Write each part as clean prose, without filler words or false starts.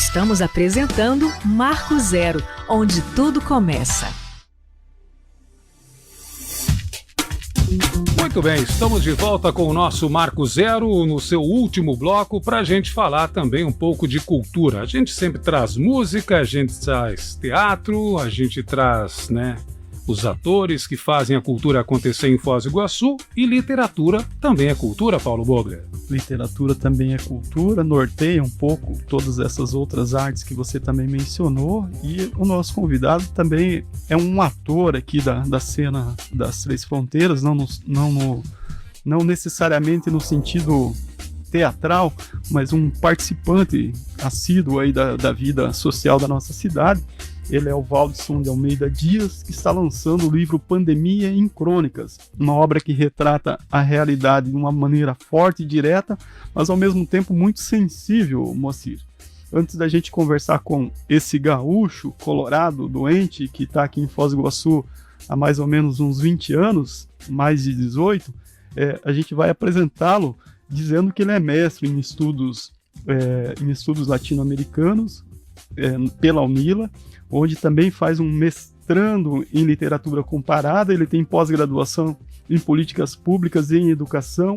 Estamos apresentando Marco Zero, onde tudo começa. Muito bem, estamos de volta com o nosso Marco Zero no seu último bloco para a gente falar também um pouco de cultura. A gente sempre traz música, a gente traz teatro, a gente traz, os atores que fazem a cultura acontecer em Foz do Iguaçu, e literatura também é cultura, Paulo Bogler. Literatura também é cultura, norteia um pouco todas essas outras artes que você também mencionou, e o nosso convidado também é um ator aqui da cena das Três Fronteiras, não necessariamente no sentido teatral, mas um participante assíduo aí da vida social da nossa cidade. Ele é o Valdisson de Almeida Dias, que está lançando o livro Pandemia em Crônicas, uma obra que retrata a realidade de uma maneira forte e direta, mas ao mesmo tempo muito sensível, Moacir. Antes da gente conversar com esse gaúcho colorado, doente, que está aqui em Foz do Iguaçu há mais ou menos uns 20 anos, mais de 18, a gente vai apresentá-lo dizendo que ele é mestre em estudos latino-americanos pela UNILA, onde também faz um mestrando em literatura comparada. Ele tem pós-graduação em políticas públicas e em educação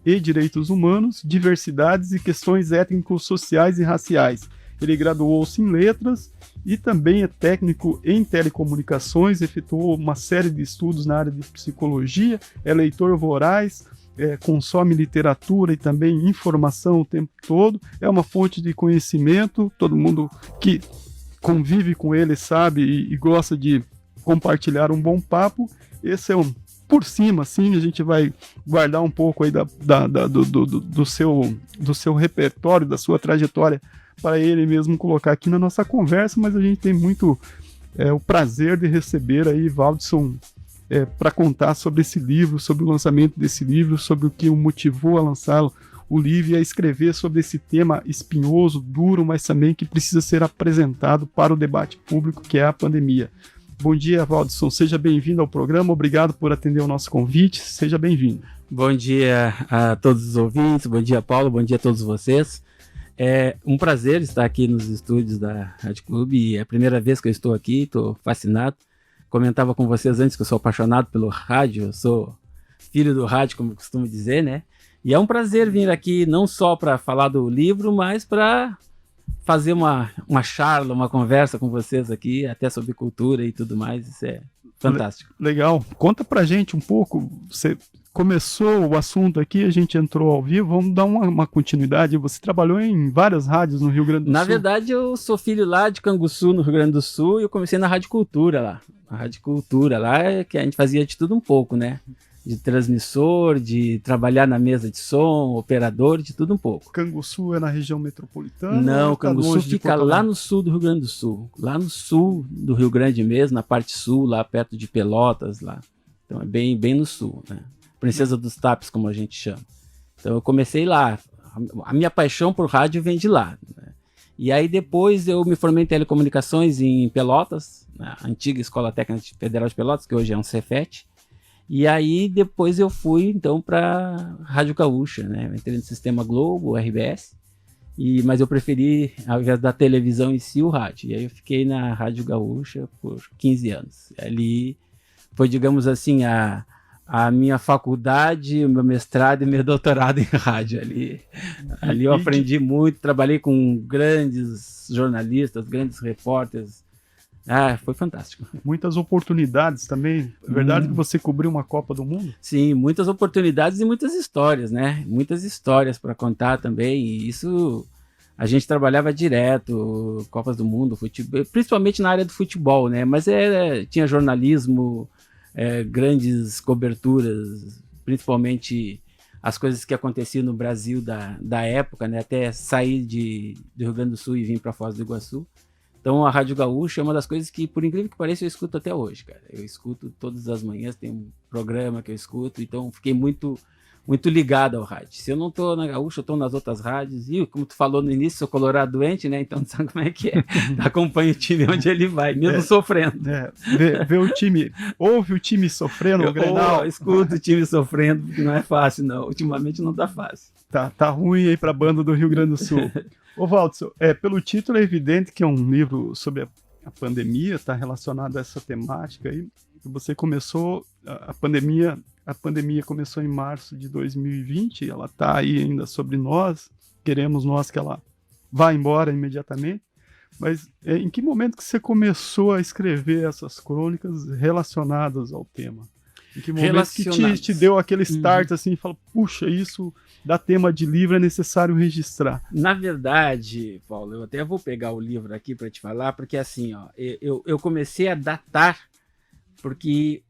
e direitos humanos, diversidades e questões étnico-sociais e raciais. Ele graduou-se em letras e também é técnico em telecomunicações, efetuou uma série de estudos na área de psicologia, é leitor voraz, consome literatura e também informação o tempo todo, é uma fonte de conhecimento. Todo mundo que convive com ele sabe e gosta de compartilhar um bom papo. Esse é por cima, assim, a gente vai guardar um pouco aí do seu repertório, da sua trajetória, para ele mesmo colocar aqui na nossa conversa, mas a gente tem muito o prazer de receber aí Valdisson para contar sobre esse livro, sobre o lançamento desse livro, sobre o que o motivou a lançá-lo, o livro, e a escrever sobre esse tema espinhoso, duro, mas também que precisa ser apresentado para o debate público, que é a pandemia. Bom dia, Valdisson, seja bem-vindo ao programa, obrigado por atender o nosso convite, seja bem-vindo. Bom dia a todos os ouvintes, bom dia, Paulo, bom dia a todos vocês. É um prazer estar aqui nos estúdios da Rádio Clube, é a primeira vez que eu estou aqui, estou fascinado. Comentava com vocês antes que eu sou apaixonado pelo rádio, eu sou filho do rádio, como eu costumo dizer, né? E é um prazer vir aqui não só para falar do livro, mas para fazer uma charla, uma conversa com vocês aqui, até sobre cultura e tudo mais. Isso é fantástico. Legal. Conta pra gente um pouco, você começou o assunto aqui, a gente entrou ao vivo, vamos dar uma continuidade. Você trabalhou em várias rádios no Rio Grande do Sul. Na verdade, eu sou filho lá de Canguçu, no Rio Grande do Sul, e eu comecei na Rádio Cultura lá. A Rádio Cultura lá é que a gente fazia de tudo um pouco, né? De transmissor, de trabalhar na mesa de som, operador, de tudo um pouco. Canguçu é na região metropolitana? Não, Canguçu fica lá no sul do Rio Grande do Sul. Lá no sul do Rio Grande mesmo, na parte sul, lá perto de Pelotas, lá. Então é bem no sul, né? Princesa dos Tapes, como a gente chama. Então eu comecei lá. A minha paixão por rádio vem de lá, né? E aí depois eu me formei em telecomunicações em Pelotas, na antiga Escola Técnica Federal de Pelotas, que hoje é um Cefet. E aí depois eu fui então para Rádio Gaúcha, né? Eu entrei no Sistema Globo, RBS, mas eu preferi, ao invés da televisão em si, o rádio. E aí eu fiquei na Rádio Gaúcha por 15 anos. Ali foi, digamos assim, a minha faculdade, o meu mestrado e meu doutorado em rádio. Ali eu aprendi muito, trabalhei com grandes jornalistas, grandes repórteres. Foi fantástico. Muitas oportunidades também. É verdade que você cobriu uma Copa do Mundo? Sim, muitas oportunidades e muitas histórias, né? Muitas histórias para contar também. E isso a gente trabalhava direto, Copas do Mundo, futebol, principalmente na área do futebol, né? Mas tinha jornalismo, grandes coberturas, principalmente as coisas que aconteciam no Brasil da época, né? Até sair do Rio Grande do Sul e vir para Foz do Iguaçu. Então a Rádio Gaúcha é uma das coisas que, por incrível que pareça, eu escuto até hoje, cara. Eu escuto todas as manhãs, tem um programa que eu escuto, então fiquei muito ligado ao rádio. Se eu não tô na Gaúcha, eu tô nas outras rádios. E como tu falou no início, sou colorado doente, né? Então sabe como é que é. Acompanha o time onde ele vai, mesmo sofrendo. Vê o time, ouve o time sofrendo, o Grenal. Escuta o time sofrendo, porque não é fácil, não. Ultimamente não tá fácil. Tá ruim aí pra banda do Rio Grande do Sul. Ô, Waldson, pelo título é evidente que é um livro sobre a pandemia, está relacionado a essa temática aí. Você começou, a pandemia começou em março de 2020, ela está aí ainda sobre nós, queremos nós que ela vá embora imediatamente, mas em que momento que você começou a escrever essas crônicas relacionadas ao tema? Em que momento que te deu aquele start assim, e fala, puxa, isso dá tema de livro, é necessário registrar? Na verdade, Paulo, eu até vou pegar o livro aqui para te falar, porque assim, ó, eu comecei a datar, porque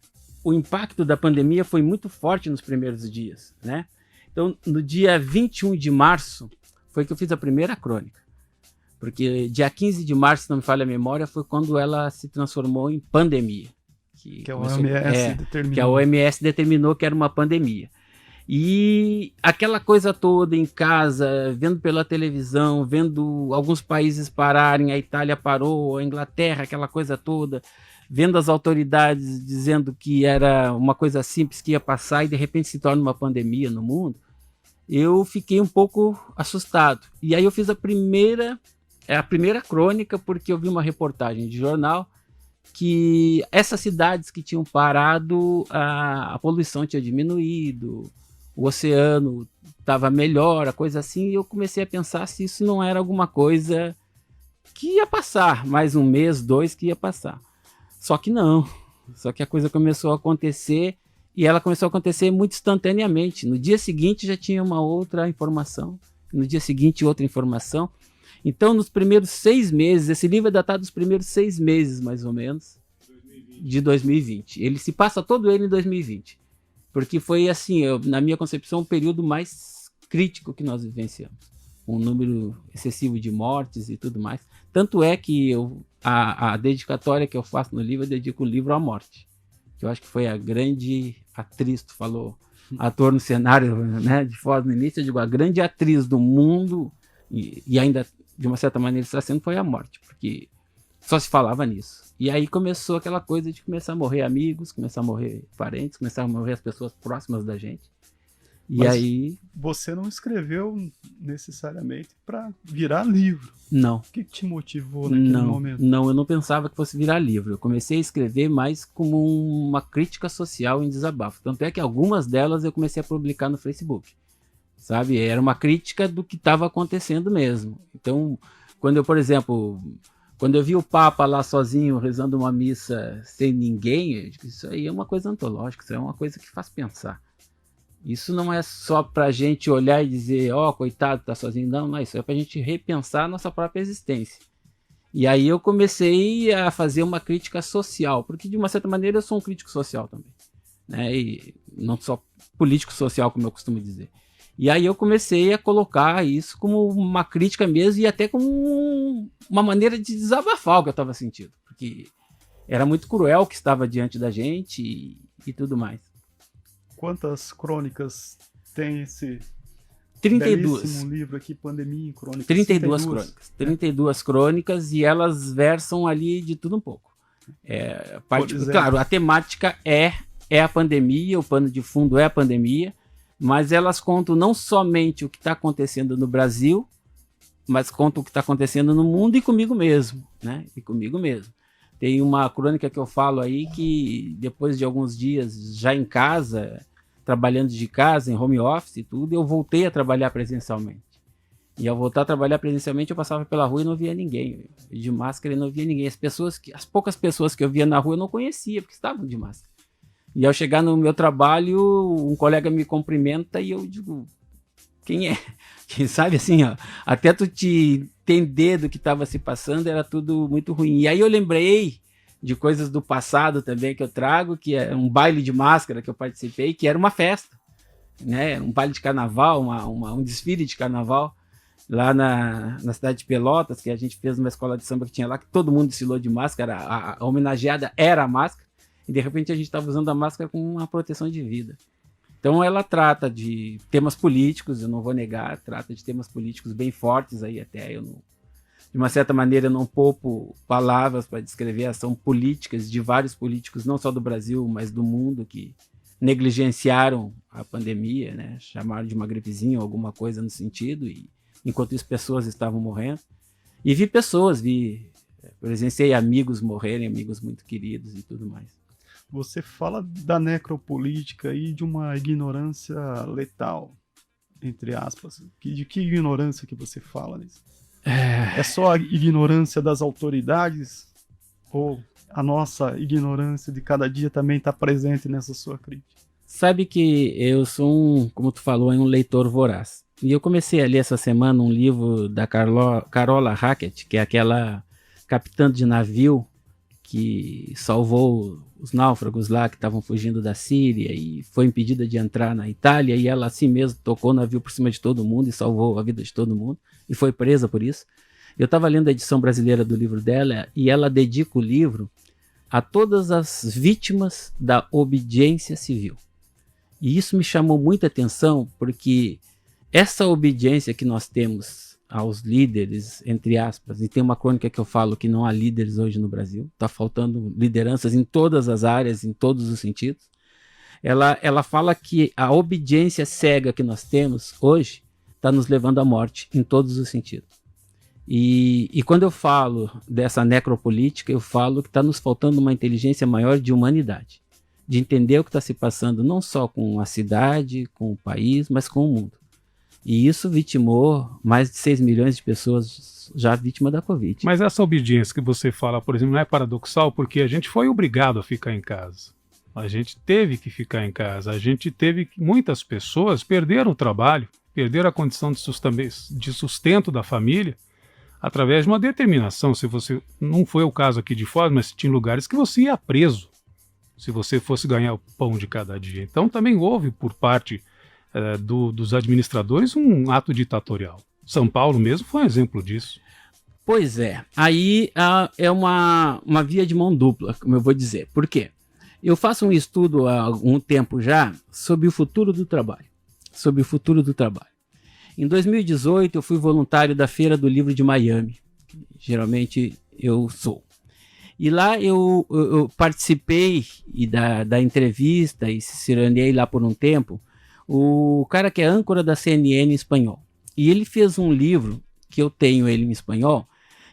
o impacto da pandemia foi muito forte nos primeiros dias, né? Então, no dia 21 de março, foi que eu fiz a primeira crônica. Porque dia 15 de março, se não me falha a memória, foi quando ela se transformou em pandemia. Que a OMS determinou. Que a OMS determinou que era uma pandemia. E aquela coisa toda em casa, vendo pela televisão, vendo alguns países pararem, a Itália parou, a Inglaterra, aquela coisa toda, vendo as autoridades dizendo que era uma coisa simples que ia passar e de repente se torna uma pandemia no mundo, eu fiquei um pouco assustado. E aí eu fiz a primeira crônica, porque eu vi uma reportagem de jornal que essas cidades que tinham parado, a poluição tinha diminuído, o oceano estava melhor, a coisa assim, e eu comecei a pensar se isso não era alguma coisa que ia passar, mais um mês, 2 que ia passar. Só que não, só que a coisa começou a acontecer, e ela começou a acontecer muito instantaneamente. No dia seguinte já tinha uma outra informação, no dia seguinte outra informação. Então, nos primeiros 6 meses, esse livro é datado dos primeiros 6 meses, mais ou menos, 2020. De 2020. Ele se passa todo ele em 2020. Porque foi, assim, na minha concepção, o período mais crítico que nós vivenciamos. Um número excessivo de mortes e tudo mais. Tanto é que a dedicatória que eu faço no livro, eu dedico o livro à morte. Que eu acho que foi a grande atriz, tu falou, ator no cenário, né, de Foz no início, eu digo, a grande atriz do mundo, e ainda de uma certa maneira está sendo, foi a morte, porque só se falava nisso. E aí começou aquela coisa de começar a morrer amigos, começar a morrer parentes, começar a morrer as pessoas próximas da gente. E mas aí... Você não escreveu necessariamente para virar livro. Não. O que te motivou naquele momento? Não, eu não pensava que fosse virar livro. Eu comecei a escrever mais como uma crítica social em desabafo. Tanto é que algumas delas eu comecei a publicar no Facebook. Sabe? Era uma crítica do que estava acontecendo mesmo. Então, quando eu, por exemplo, quando eu vi o Papa lá sozinho rezando uma missa sem ninguém, eu digo, isso aí é uma coisa antológica, isso é uma coisa que faz pensar. Isso não é só para a gente olhar e dizer, coitado, tá sozinho. Não, isso é para a gente repensar a nossa própria existência. E aí eu comecei a fazer uma crítica social, porque de uma certa maneira eu sou um crítico social também, né? E não só político social, como eu costumo dizer. E aí eu comecei a colocar isso como uma crítica mesmo e até como uma maneira de desabafar o que eu estava sentindo. Porque era muito cruel o que estava diante da gente e tudo mais. Quantas crônicas tem esse 32. belíssimo livro aqui, Pandemia em Crônicas? 32 crônicas. 32 crônicas e elas versam ali de tudo um pouco. Claro, a temática é a pandemia, o pano de fundo é a pandemia, mas elas contam não somente o que está acontecendo no Brasil, mas contam o que está acontecendo no mundo e comigo mesmo, né? E comigo mesmo. Tem uma crônica que eu falo aí que depois de alguns dias já em casa, trabalhando de casa, em home office e tudo, eu voltei a trabalhar presencialmente. E ao voltar a trabalhar presencialmente, eu passava pela rua e não via ninguém. De máscara e não via ninguém. As poucas pessoas que eu via na rua eu não conhecia, porque estavam de máscara. E ao chegar no meu trabalho, um colega me cumprimenta e eu digo, quem é? Quem sabe assim, até tu te entender do que estava se passando, era tudo muito ruim. E aí eu lembrei de coisas do passado também que eu trago, que é um baile de máscara que eu participei, que era uma festa, né? Um baile de carnaval, um desfile de carnaval, lá na cidade de Pelotas, que a gente fez numa escola de samba que tinha lá, que todo mundo desfilou de máscara, a homenageada era a máscara, e de repente a gente estava usando a máscara como uma proteção de vida. Então ela trata de temas políticos, eu não vou negar, trata de temas políticos bem fortes aí até, de uma certa maneira eu não poupo palavras para descrever a ação políticas de vários políticos, não só do Brasil, mas do mundo, que negligenciaram a pandemia, né? Chamaram de uma gripezinha ou alguma coisa no sentido, e enquanto isso pessoas estavam morrendo. E vi pessoas, presenciei amigos morrerem, amigos muito queridos e tudo mais. Você fala da necropolítica e de uma ignorância letal, entre aspas. De que ignorância que você fala nisso? É só a ignorância das autoridades? Ou a nossa ignorância de cada dia também está presente nessa sua crítica? Sabe que eu sou como tu falou, um leitor voraz. E eu comecei a ler essa semana um livro da Carola Hackett, que é aquela capitã de navio que salvou os náufragos lá que estavam fugindo da Síria e foi impedida de entrar na Itália, e ela assim mesmo tocou o navio por cima de todo mundo e salvou a vida de todo mundo e foi presa por isso. Eu estava lendo a edição brasileira do livro dela e ela dedica o livro a todas as vítimas da obediência civil. E isso me chamou muita atenção, porque essa obediência que nós temos aos líderes, entre aspas, e tem uma crônica que eu falo que não há líderes hoje no Brasil, está faltando lideranças em todas as áreas, em todos os sentidos. Ela fala que a obediência cega que nós temos hoje está nos levando à morte em todos os sentidos. E quando eu falo dessa necropolítica, eu falo que está nos faltando uma inteligência maior de humanidade, de entender o que está se passando não só com a cidade, com o país, mas com o mundo. E isso vitimou mais de 6 milhões de pessoas já vítimas da Covid. Mas essa obediência que você fala, por exemplo, não é paradoxal, porque a gente foi obrigado a ficar em casa. A gente teve que ficar em casa. A gente teve que... Muitas pessoas perderam o trabalho, perderam a condição de sustento da família, através de uma determinação. Se você... Não foi o caso aqui de Foz, mas tinha lugares que você ia preso se você fosse ganhar o pão de cada dia. Então também houve, por parte dos administradores, um ato ditatorial. São Paulo mesmo foi um exemplo disso. Pois é. Aí é uma via de mão dupla, como eu vou dizer. Por quê? Eu faço um estudo há algum tempo já sobre o futuro do trabalho. Sobre o futuro do trabalho. Em 2018, eu fui voluntário da Feira do Livro de Miami. Geralmente eu sou. E lá eu participei da entrevista e ciceroneei lá por um tempo o cara que é âncora da CNN em espanhol. E ele fez um livro, que eu tenho ele em espanhol,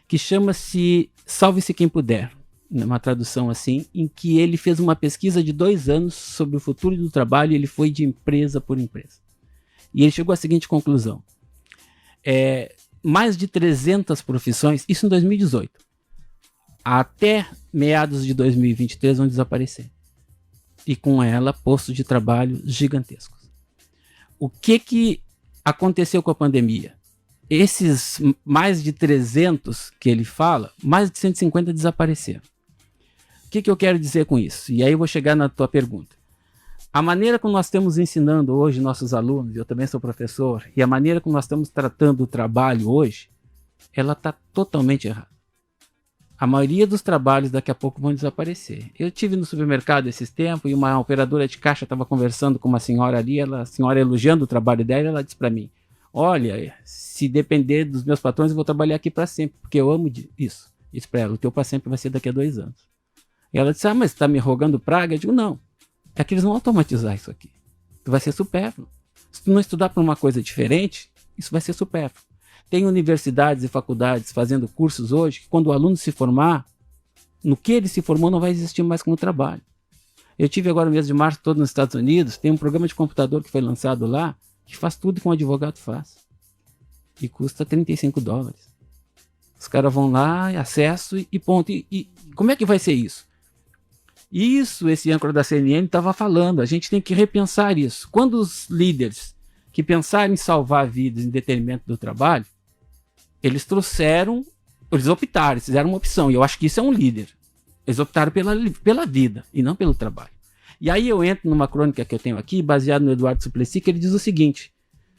que chama-se Salve-se Quem Puder, uma tradução assim, em que ele fez uma pesquisa de 2 anos sobre o futuro do trabalho, e ele foi de empresa por empresa. E ele chegou à seguinte conclusão: mais de 300 profissões, isso em 2018, até meados de 2023 vão desaparecer. E com ela, postos de trabalho gigantescos. O que aconteceu com a pandemia? Esses mais de 300 que ele fala, mais de 150 desapareceram. O que eu quero dizer com isso? E aí eu vou chegar na tua pergunta. A maneira como nós estamos ensinando hoje nossos alunos, eu também sou professor, e a maneira como nós estamos tratando o trabalho hoje, ela está totalmente errada. A maioria dos trabalhos daqui a pouco vão desaparecer. Eu estive no supermercado esses tempos e uma operadora de caixa estava conversando com uma senhora ali, a senhora elogiando o trabalho dela, e ela disse para mim: olha, se depender dos meus patrões, eu vou trabalhar aqui para sempre, porque eu amo isso. Disse para ela: o teu para sempre vai ser daqui a 2 anos. E ela disse: mas você está me rogando praga? Eu digo: não, é que eles vão automatizar isso aqui. Tu vai ser supérfluo. Se tu não estudar para uma coisa diferente, isso vai ser supérfluo. Tem universidades e faculdades fazendo cursos hoje que, quando o aluno se formar, no que ele se formou não vai existir mais como trabalho. Eu tive agora no mês de março todo nos Estados Unidos, tem um programa de computador que foi lançado lá, que faz tudo que um advogado faz. E custa $35. Os caras vão lá, acesso e ponto. E como é que vai ser isso? Isso, esse âncora da CNN estava falando, a gente tem que repensar isso. Quando os líderes que pensaram em salvar vidas em detrimento do trabalho, eles optaram, eles fizeram uma opção, e eu acho que isso é um líder. Eles optaram pela vida e não pelo trabalho. E aí eu entro numa crônica que eu tenho aqui, baseado no Eduardo Suplicy, que ele diz o seguinte: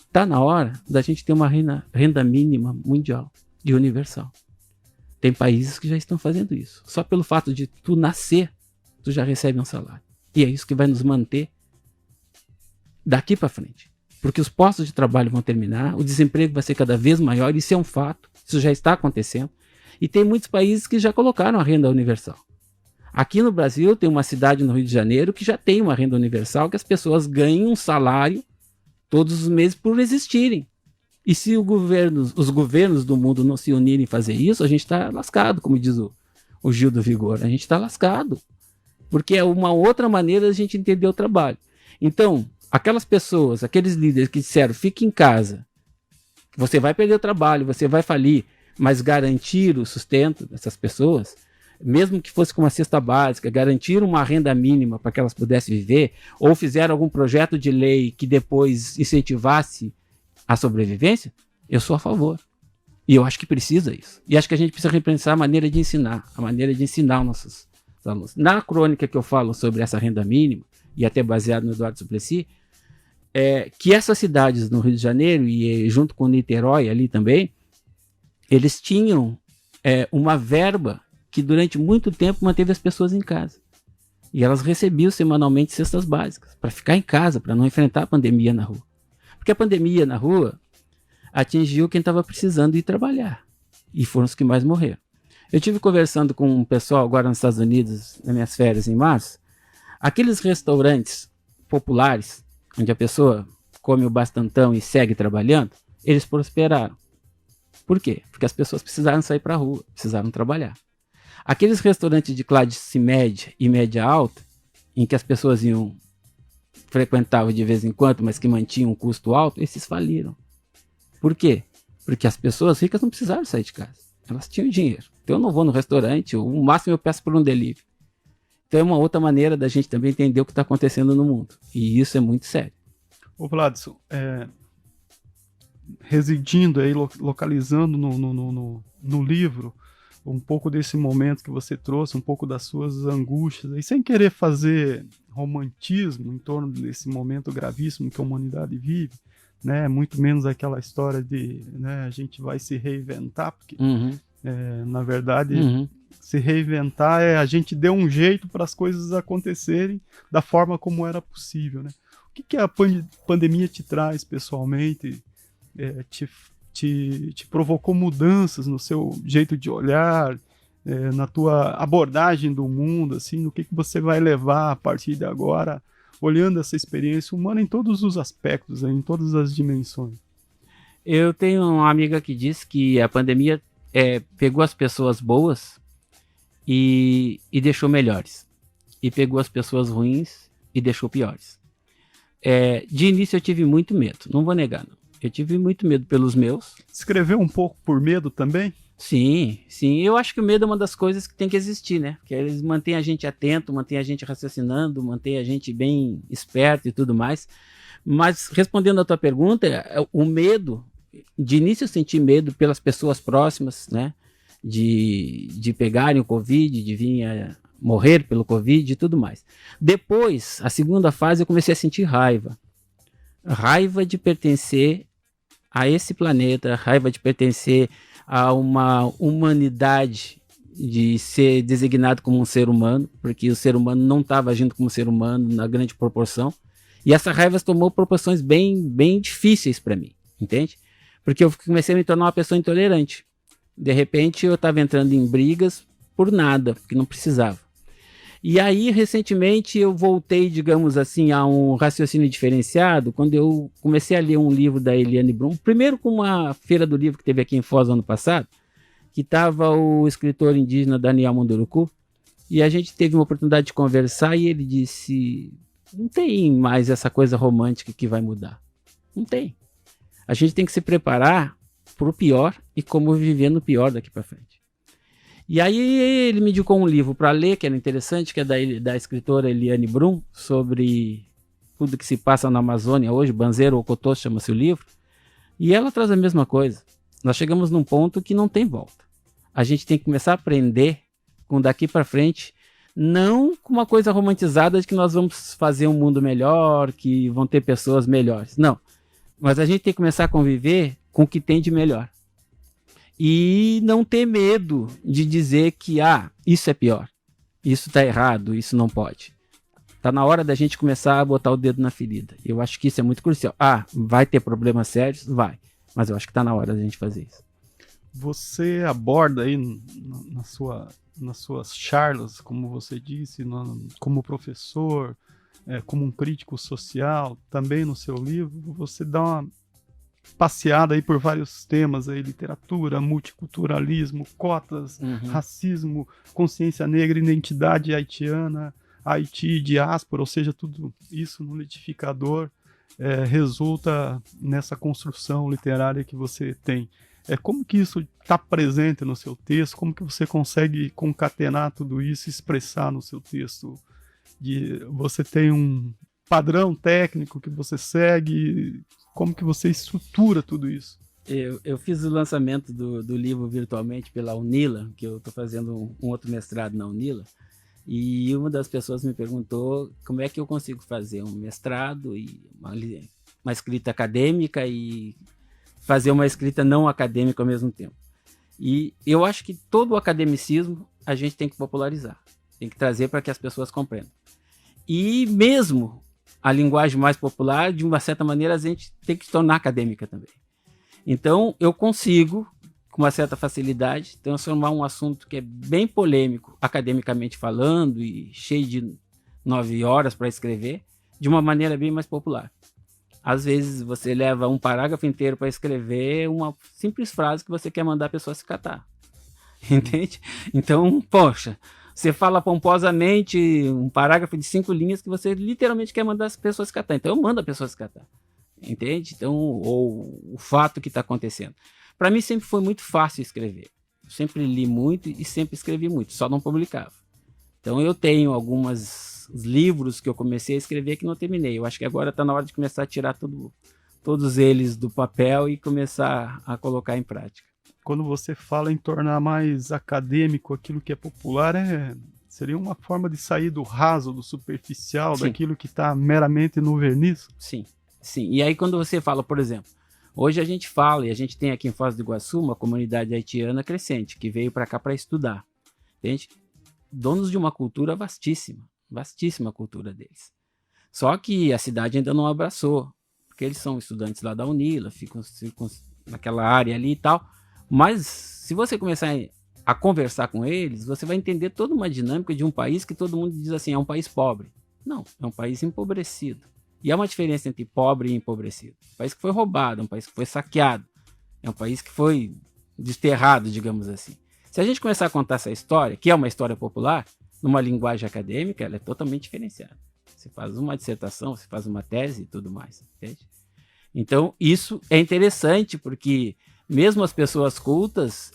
está na hora da gente ter uma renda mínima mundial e universal. Tem países que já estão fazendo isso. Só pelo fato de tu nascer, tu já recebe um salário. E é isso que vai nos manter daqui para frente. Porque os postos de trabalho vão terminar, o desemprego vai ser cada vez maior, isso é um fato, isso já está acontecendo. E tem muitos países que já colocaram a renda universal. Aqui no Brasil tem uma cidade no Rio de Janeiro que já tem uma renda universal, que as pessoas ganham um salário todos os meses por existirem. E se os governos do mundo não se unirem em fazer isso, a gente está lascado, como diz o Gil do Vigor. A gente está lascado. Porque é uma outra maneira da gente entender o trabalho. Então, aquelas pessoas, aqueles líderes que disseram, fique em casa, você vai perder o trabalho, você vai falir, mas garantir o sustento dessas pessoas, mesmo que fosse com uma cesta básica, garantir uma renda mínima para que elas pudessem viver, ou fizeram algum projeto de lei que depois incentivasse a sobrevivência, eu sou a favor. E eu acho que precisa isso. E acho que a gente precisa repensar a maneira de ensinar os nossos alunos. Na crônica que eu falo sobre essa renda mínima, e até baseado no Eduardo Suplicy, que essas cidades no Rio de Janeiro, e junto com Niterói ali também, eles tinham uma verba que durante muito tempo manteve as pessoas em casa. E elas recebiam semanalmente cestas básicas, para ficar em casa, para não enfrentar a pandemia na rua. Porque a pandemia na rua atingiu quem estava precisando ir trabalhar. E foram os que mais morreram. Eu estive conversando com um pessoal agora nos Estados Unidos, nas minhas férias em março. Aqueles restaurantes populares, onde a pessoa come o bastantão e segue trabalhando, eles prosperaram. Por quê? Porque as pessoas precisaram sair para a rua, precisaram trabalhar. Aqueles restaurantes de classe média e média alta, em que as pessoas frequentavam de vez em quando, mas que mantinham um custo alto, esses faliram. Por quê? Porque as pessoas ricas não precisaram sair de casa. Elas tinham dinheiro. Então eu não vou no restaurante, o máximo eu peço por um delivery. Então é uma outra maneira da gente também entender o que está acontecendo no mundo. E isso é muito sério. Ô Vladson, residindo aí, localizando no livro, um pouco desse momento que você trouxe, um pouco das suas angústias, e sem querer fazer romantismo em torno desse momento gravíssimo que a humanidade vive, né? Muito menos aquela história de, né, a gente vai se reinventar, porque na verdade se reinventar a gente deu um jeito para as coisas acontecerem da forma como era possível, né? O que a pandemia te traz pessoalmente? Te provocou mudanças no seu jeito de olhar, na tua abordagem do mundo, assim, no que você vai levar a partir de agora, olhando essa experiência humana em todos os aspectos, em todas as dimensões? Eu tenho uma amiga que diz que a pandemia pegou as pessoas boas e deixou melhores, e pegou as pessoas ruins e deixou piores. De início eu tive muito medo, não vou negar, não. Eu tive muito medo pelos meus. Escreveu um pouco por medo também? Sim. Eu acho que o medo é uma das coisas que tem que existir, né? Porque eles mantêm a gente atento, mantêm a gente raciocinando, mantêm a gente bem esperto e tudo mais. Mas, respondendo a tua pergunta, o medo, de início eu senti medo pelas pessoas próximas, né? De pegarem o Covid, de vir a morrer pelo Covid e tudo mais. Depois, a segunda fase, eu comecei a sentir raiva. Raiva de pertencer a esse planeta, raiva de pertencer a uma humanidade, de ser designado como um ser humano, porque o ser humano não estava agindo como ser humano na grande proporção. E essa raiva tomou proporções bem, bem difíceis para mim, entende? Porque eu comecei a me tornar uma pessoa intolerante. De repente eu estava entrando em brigas por nada, porque não precisava. E aí, recentemente, eu voltei, digamos assim, a um raciocínio diferenciado, quando eu comecei a ler um livro da Eliane Brum, primeiro com uma feira do livro que teve aqui em Foz ano passado, que estava o escritor indígena Daniel Munduruku, e a gente teve uma oportunidade de conversar, e ele disse, não tem mais essa coisa romântica que vai mudar. Não tem. A gente tem que se preparar para o pior e como viver no pior daqui para frente. E aí ele me indicou um livro para ler, que era interessante, que é da escritora Eliane Brum, sobre tudo que se passa na Amazônia hoje, Banzeiro Ocotô chama-se o livro, e ela traz a mesma coisa. Nós chegamos num ponto que não tem volta. A gente tem que começar a aprender com daqui para frente, não com uma coisa romantizada de que nós vamos fazer um mundo melhor, que vão ter pessoas melhores. Não. Mas a gente tem que começar a conviver com o que tem de melhor. E não ter medo de dizer que isso é pior, isso está errado, isso não pode. Está na hora da gente começar a botar o dedo na ferida. Eu acho que isso é muito crucial. Vai ter problemas sérios? Vai. Mas eu acho que está na hora da gente fazer isso. Você aborda aí nas suas charlas, como você disse, como professor, como um crítico social, também no seu livro, você dá passeada aí por vários temas aí, literatura, multiculturalismo, cotas, racismo, consciência negra, identidade haitiana, Haiti, diáspora, ou seja, tudo isso no liquidificador resulta nessa construção literária que você tem. Como que isso está presente no seu texto? Como que você consegue concatenar tudo isso e expressar no seu texto? Você tem um padrão técnico que você segue? Como que você estrutura tudo isso? Eu fiz o lançamento do livro virtualmente pela Unila, que eu estou fazendo um outro mestrado na Unila, e uma das pessoas me perguntou como é que eu consigo fazer um mestrado e uma escrita acadêmica e fazer uma escrita não acadêmica ao mesmo tempo. E eu acho que todo o academicismo a gente tem que popularizar, tem que trazer para que as pessoas compreendam. E mesmo a linguagem mais popular, de uma certa maneira, a gente tem que tornar acadêmica também. Então, eu consigo, com uma certa facilidade, transformar um assunto que é bem polêmico, academicamente falando, e cheio de 9 horas para escrever, de uma maneira bem mais popular. Às vezes, você leva um parágrafo inteiro para escrever uma simples frase que você quer mandar a pessoa se catar. Entende? Então, poxa, você fala pomposamente um parágrafo de 5 linhas que você literalmente quer mandar as pessoas se catar. Então, eu mando a pessoa se catar. Entende? Então, ou o fato que está acontecendo. Para mim, sempre foi muito fácil escrever. Eu sempre li muito e sempre escrevi muito, só não publicava. Então, eu tenho alguns livros que eu comecei a escrever que não terminei. Eu acho que agora está na hora de começar a tirar todos eles do papel e começar a colocar em prática. Quando você fala em tornar mais acadêmico aquilo que é popular, seria uma forma de sair do raso, do superficial, Sim. daquilo que está meramente no verniz? Sim, sim. E aí quando você fala, por exemplo, hoje a gente fala, e a gente tem aqui em Foz do Iguaçu uma comunidade haitiana crescente, que veio para cá para estudar. Entende? Donos de uma cultura vastíssima, vastíssima a cultura deles. Só que a cidade ainda não abraçou, porque eles são estudantes lá da Unila, ficam naquela área ali e tal. Mas se você começar a conversar com eles, você vai entender toda uma dinâmica de um país que todo mundo diz assim, é um país pobre. Não, é um país empobrecido. E há uma diferença entre pobre e empobrecido. Um país que foi roubado, um país que foi saqueado, é um país que foi desterrado, digamos assim. Se a gente começar a contar essa história, que é uma história popular, numa linguagem acadêmica, ela é totalmente diferenciada. Você faz uma dissertação, você faz uma tese e tudo mais, entende? Então, isso é interessante, porque mesmo as pessoas cultas,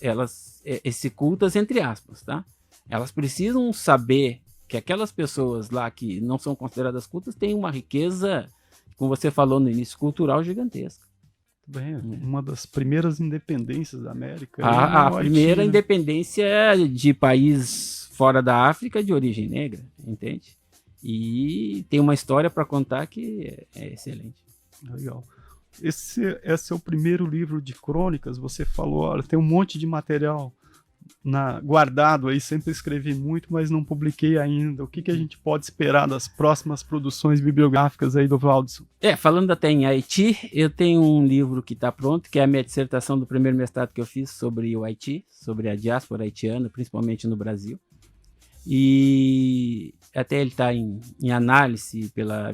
cultas entre aspas, tá? Elas precisam saber que aquelas pessoas lá que não são consideradas cultas têm uma riqueza, como você falou no início, cultural gigantesca. Bem, uma das primeiras independências da América. A primeira independência de país fora da África de origem negra, entende? E tem uma história para contar que é excelente. Legal. Esse é seu primeiro livro de crônicas, você falou, olha, tem um monte de material guardado aí, sempre escrevi muito, mas não publiquei ainda. O que a gente pode esperar das próximas produções bibliográficas aí do Waldson? Falando até em Haiti, eu tenho um livro que está pronto, que é a minha dissertação do primeiro mestrado que eu fiz sobre o Haiti, sobre a diáspora haitiana, principalmente no Brasil. E até ele está em análise pela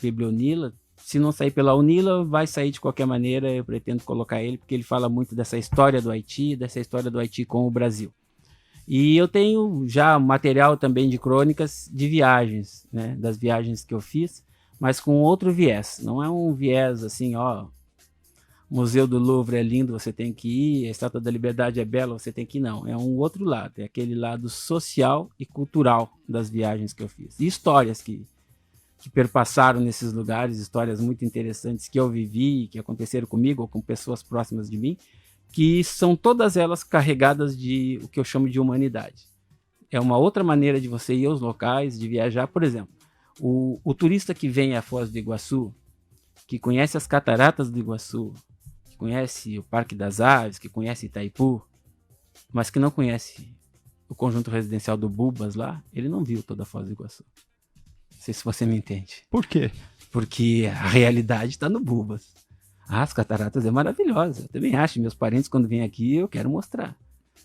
Biblionila. Se não sair pela Unila, vai sair de qualquer maneira, eu pretendo colocar ele, porque ele fala muito dessa história do Haiti, dessa história do Haiti com o Brasil. E eu tenho já material também de crônicas de viagens, né, das viagens que eu fiz, mas com outro viés. Não é um viés assim, ó, Museu do Louvre é lindo, você tem que ir, a Estátua da Liberdade é bela, você tem que ir, não. É um outro lado, é aquele lado social e cultural das viagens que eu fiz. E histórias que perpassaram nesses lugares, histórias muito interessantes que eu vivi, que aconteceram comigo ou com pessoas próximas de mim, que são todas elas carregadas de o que eu chamo de humanidade. É uma outra maneira de você ir aos locais, de viajar. Por exemplo, o turista que vem a Foz do Iguaçu, que conhece as cataratas do Iguaçu, que conhece o Parque das Aves, que conhece Itaipu, mas que não conhece o conjunto residencial do Bubas lá, ele não viu toda a Foz do Iguaçu. Não sei se você me entende. Por quê? Porque a realidade está no Bubas. As cataratas é maravilhosa. Eu também acho. Meus parentes, quando vêm aqui, eu quero mostrar.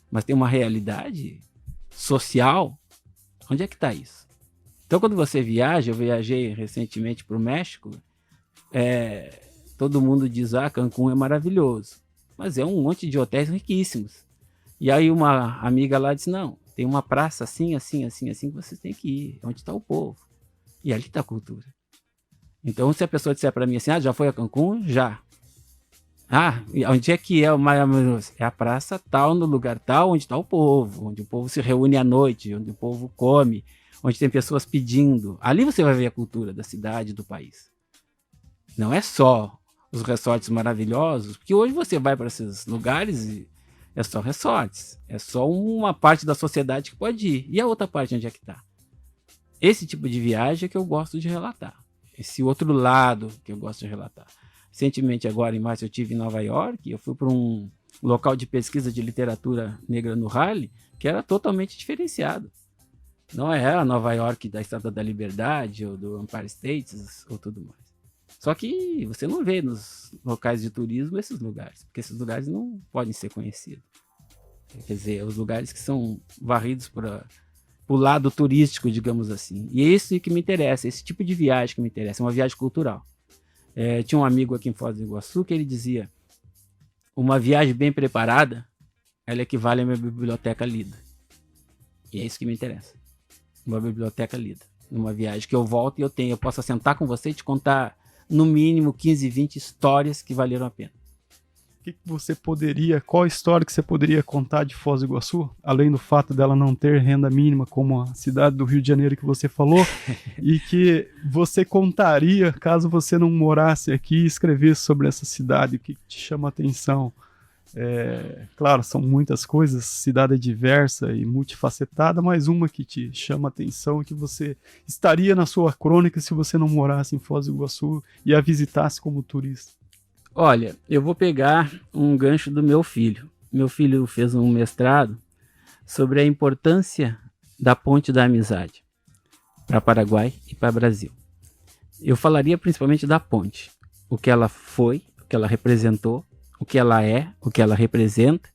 Mas tem uma realidade social. Onde é que está isso? Então, quando você viaja, eu viajei recentemente para o México, Todo mundo diz, Cancún é maravilhoso. Mas é um monte de hotéis riquíssimos. E aí uma amiga lá disse, não, tem uma praça assim, assim, assim, assim, que vocês têm que ir, onde está o povo. E ali está a cultura. Então, se a pessoa disser para mim assim, já foi a Cancún? Já. E onde é que é o maravilhoso? É a praça tal, no lugar tal, onde está o povo, onde o povo se reúne à noite, onde o povo come, onde tem pessoas pedindo. Ali você vai ver a cultura da cidade, do país. Não é só os resorts maravilhosos, porque hoje você vai para esses lugares e é só resorts. É só uma parte da sociedade que pode ir. E a outra parte onde é que está? Esse tipo de viagem é que eu gosto de relatar. Esse outro lado que eu gosto de relatar. Recentemente, agora em março, eu estive em Nova York. Eu fui para um local de pesquisa de literatura negra no Harlem, que era totalmente diferenciado. Não é a Nova York da Estátua da Liberdade ou do Empire State ou tudo mais. Só que você não vê nos locais de turismo esses lugares, porque esses lugares não podem ser conhecidos. Quer dizer, os lugares que são varridos para o lado turístico, digamos assim. E é isso que me interessa, esse tipo de viagem que me interessa, uma viagem cultural. Tinha um amigo aqui em Foz do Iguaçu que ele dizia, uma viagem bem preparada, ela equivale a uma biblioteca lida. E é isso que me interessa, uma biblioteca lida. Numa viagem que eu volto e eu posso sentar com você e te contar no mínimo 15, 20 histórias que valeram a pena. Qual história que você poderia contar de Foz do Iguaçu, além do fato dela não ter renda mínima como a cidade do Rio de Janeiro que você falou, e que você contaria caso você não morasse aqui e escrevesse sobre essa cidade, o que te chama a atenção? Claro, são muitas coisas, a cidade é diversa e multifacetada, mas uma que te chama a atenção e que você estaria na sua crônica se você não morasse em Foz do Iguaçu e a visitasse como turista. Olha, eu vou pegar um gancho do meu filho. Meu filho fez um mestrado sobre a importância da Ponte da Amizade para Paraguai e para Brasil. Eu falaria principalmente da ponte, o que ela foi, o que ela representou, o que ela é, o que ela representa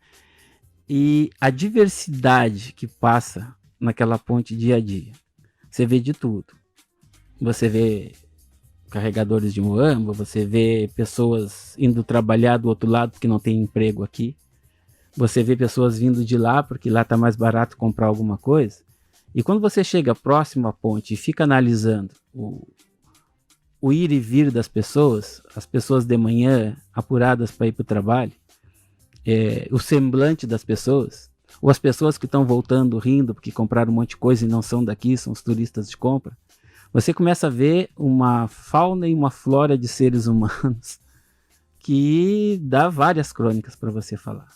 e a diversidade que passa naquela ponte dia a dia. Você vê de tudo. Você vê carregadores de muamba, você vê pessoas indo trabalhar do outro lado porque não tem emprego aqui. Você vê pessoas vindo de lá porque lá está mais barato comprar alguma coisa. E quando você chega próximo à ponte e fica analisando o ir e vir das pessoas, as pessoas de manhã apuradas para ir para o trabalho, o semblante das pessoas, ou as pessoas que estão voltando rindo porque compraram um monte de coisa e não são daqui, são os turistas de compra, você começa a ver uma fauna e uma flora de seres humanos que dá várias crônicas para você falar.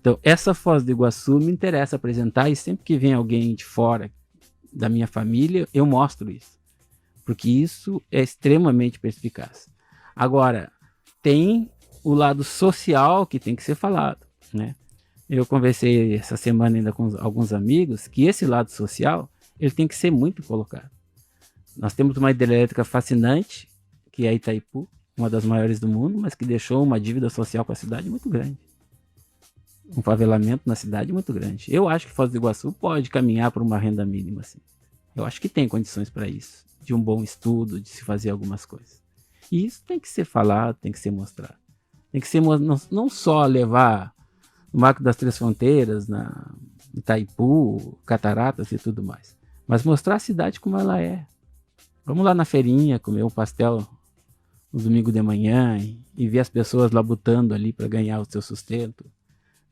Então, essa Foz do Iguaçu me interessa apresentar e sempre que vem alguém de fora da minha família, eu mostro isso. Porque isso é extremamente perspicaz. Agora, tem o lado social que tem que ser falado, né? Eu conversei essa semana ainda com alguns amigos que esse lado social ele tem que ser muito colocado. Nós temos uma hidrelétrica fascinante, que é a Itaipu, uma das maiores do mundo, mas que deixou uma dívida social com a cidade muito grande. Um favelamento na cidade muito grande. Eu acho que Foz do Iguaçu pode caminhar para uma renda mínima. Assim. Eu acho que tem condições para isso, de um bom estudo, de se fazer algumas coisas. E isso tem que ser falado, tem que ser mostrado. Tem que ser não só levar o Marco das Três Fronteiras, na Itaipu, Cataratas e tudo mais, mas mostrar a cidade como ela é. Vamos lá na feirinha, comer um pastel no domingo de manhã e ver as pessoas labutando ali para ganhar o seu sustento,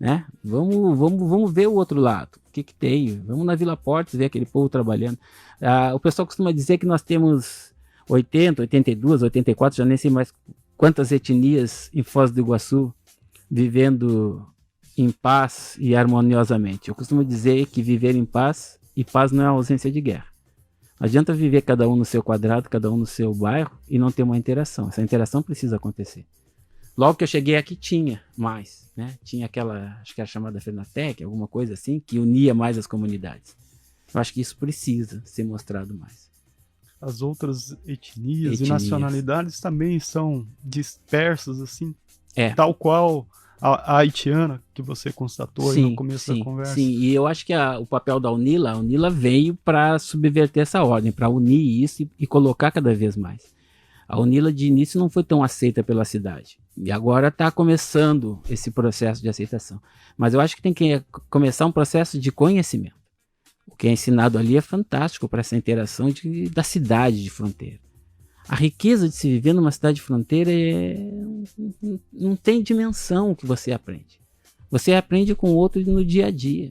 né? Vamos ver o outro lado, o que tem. Vamos na Vila Portes ver aquele povo trabalhando. O pessoal costuma dizer que nós temos 80, 82, 84, já nem sei mais quantas etnias em Foz do Iguaçu vivendo em paz e harmoniosamente. Eu costumo dizer que viver em paz, e paz não é ausência de guerra. Não adianta viver cada um no seu quadrado, cada um no seu bairro e não ter uma interação. Essa interação precisa acontecer. Logo que eu cheguei aqui tinha mais, né? Tinha aquela, acho que era chamada Fenatec, alguma coisa assim, que unia mais as comunidades. Eu acho que isso precisa ser mostrado mais. As outras etnias e nacionalidades também são dispersas, assim, tal qual a haitiana que você constatou aí no começo da conversa. Sim, e eu acho que o papel da UNILA veio para subverter essa ordem, para unir isso e colocar cada vez mais. A Unila de início não foi tão aceita pela cidade. E agora está começando esse processo de aceitação. Mas eu acho que tem que começar um processo de conhecimento. O que é ensinado ali é fantástico para essa interação da cidade de fronteira. A riqueza de se viver numa cidade de fronteira não tem dimensão que você aprende. Você aprende com o outro no dia a dia.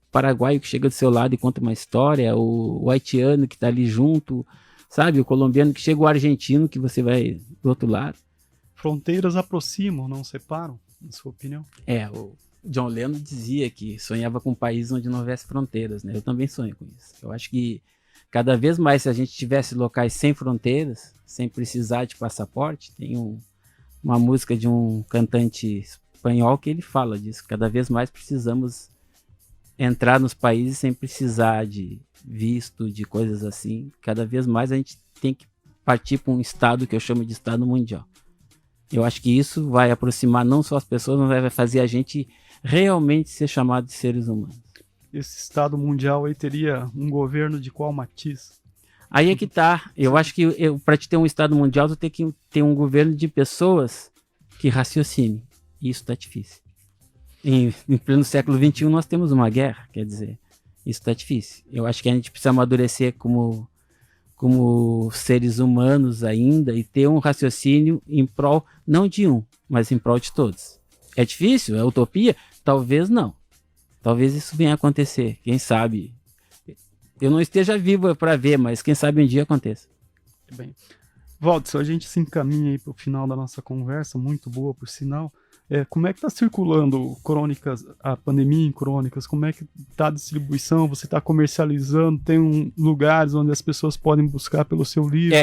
O paraguaio que chega do seu lado e conta uma história, o haitiano que está ali junto, sabe? O colombiano que chega, o argentino que você vai do outro lado. Fronteiras aproximam, não separam, na sua opinião? O John Lennon dizia que sonhava com um país onde não houvesse fronteiras, né? Eu também sonho com isso. Eu acho que cada vez mais, se a gente tivesse locais sem fronteiras, sem precisar de passaporte, tem uma música de um cantante espanhol que ele fala disso. Cada vez mais precisamos entrar nos países sem precisar de visto, de coisas assim. Cada vez mais a gente tem que partir para um estado que eu chamo de estado mundial. Eu acho que isso vai aproximar não só as pessoas, mas vai fazer a gente realmente ser chamado de seres humanos. Esse estado mundial aí teria um governo de qual matiz? Aí é que tá. Eu acho que para te ter um estado mundial, tu tem que ter um governo de pessoas que raciocinem. E isso tá difícil. Em pleno século XXI nós temos uma guerra, quer dizer, isso tá difícil. Eu acho que a gente precisa amadurecer como seres humanos ainda e ter um raciocínio em prol, não de um, mas em prol de todos. É difícil? É utopia? Talvez não. Talvez isso venha a acontecer, quem sabe. Eu não esteja vivo para ver, mas quem sabe um dia aconteça. Bem, Waldson, a gente se encaminha aí para o final da nossa conversa, muito boa por sinal. Como é que está circulando Crônicas, a pandemia em Crônicas? Como é que está a distribuição? Você está comercializando? Tem lugares onde as pessoas podem buscar pelo seu livro?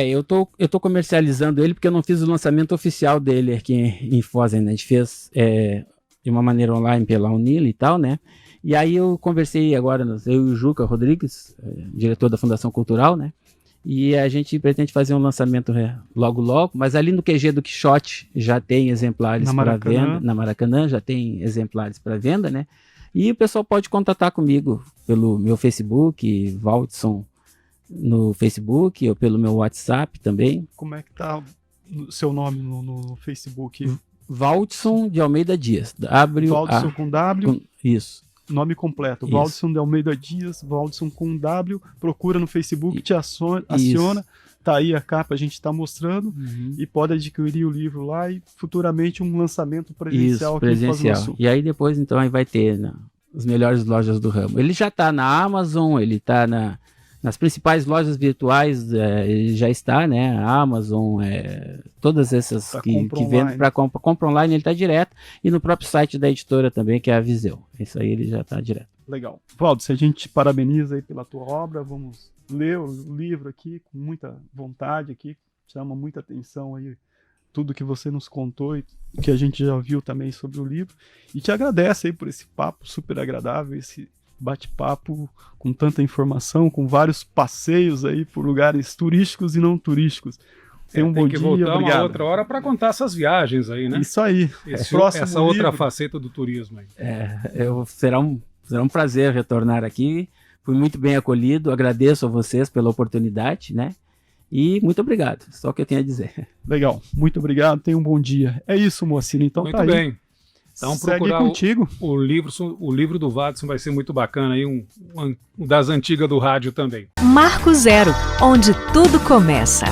Eu tô comercializando ele porque eu não fiz o lançamento oficial dele aqui em Foz ainda. A gente fez de uma maneira online pela Unila e tal, né? E aí eu conversei agora, eu e o Juca Rodrigues, diretor da Fundação Cultural, né? E a gente pretende fazer um lançamento logo logo, mas ali no QG do Quixote já tem exemplares para venda, na Maracanã já tem exemplares para venda, né? E o pessoal pode contatar comigo pelo meu Facebook, Waldson no Facebook, ou pelo meu WhatsApp também. Como é que tá o seu nome no Facebook? Waldson de Almeida Dias. Waldson com W? Isso. Nome completo, Waldson de Almeida Dias, Waldson com W, procura no Facebook, te aciona, tá aí a capa, a gente está mostrando, e pode adquirir o livro lá e futuramente um lançamento presencial aqui em Foz do Iguaçu. E aí depois então aí vai ter as melhores lojas do ramo. Ele já está na Amazon, ele está nas principais lojas virtuais, ele já está, né? A Amazon, todas essas que vendem para compra online, ele está direto. E no próprio site da editora também, que é a Viseu. Isso aí ele já está direto. Legal. Waldson, a gente te parabeniza aí pela tua obra. Vamos ler o livro aqui com muita vontade aqui. Chama muita atenção aí tudo que você nos contou e que a gente já viu também sobre o livro. E te agradece aí por esse papo super agradável, esse bate-papo com tanta informação, com vários passeios aí por lugares turísticos e não turísticos. Tenha um bom dia, voltar obrigado. Uma outra hora para contar essas viagens aí, né? Isso aí. Essa outra faceta do turismo aí. Será um prazer retornar aqui. Fui muito bem acolhido, agradeço a vocês pela oportunidade, né? E muito obrigado, só o que eu tenho a dizer. Legal, muito obrigado, tenha um bom dia. É isso, Moacir, então muito tá aí. Muito bem. Então procurar contigo. O livro do Waldson vai ser muito bacana, aí um das antigas do rádio também. Marco Zero, onde tudo começa.